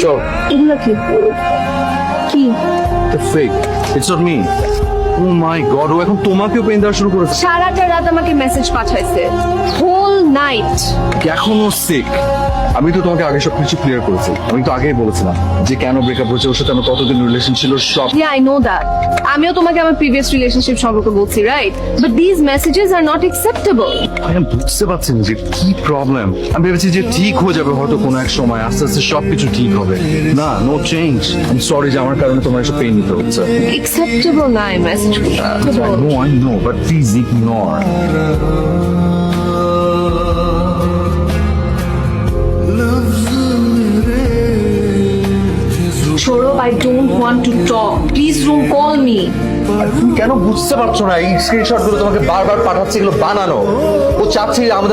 চল। এগুলো কি কি fake, it's not me. Oh my god, ও এখন তোমাকেও পেন দেওয়া শুরু করেছে। সারাটা রাত আমাকে মেসেজ পাঠাইছে, হোল নাইট। এখনো সিক। আমি তো তোমাকে আগে সবকিছু ক্লিয়ার করেছি। আমি তো আগেই বলেছিলাম যে কেন ব্রেকআপ হয়েছে, ওর সাথে আমার কতদিন রিলেশন ছিল সব। Yeah, I know that. আমিও তোমাকে আমার প্রিভিয়াস রিলেশনশিপ সম্পর্কে বলছি, right? But this messages are not acceptable. আমি বুঝতে পারছি না যে কি প্রবলেম। আমি ভেবেছি যে ঠিক হয়ে যাবে হয়তো কোনো এক সময়, আস্তে আস্তে সবকিছু ঠিক হবে। না, নো চেঞ্জ। আমি সরি যে আমার কারণে তোমার এসব পেইন নিতে হচ্ছে। অ্যাকসেপ্টেবল না এই মেসেজগুলো। I know, but please ignore. Sourav, I don't want to talk. Please don't call me. আর তুমি কেন বুঝতে পারছো না? এই স্ক্রিনশট গুলো তোমাকে বারবার পাঠাচ্ছে, এগুলো বানানো। ও চাচ্ছে আমাদের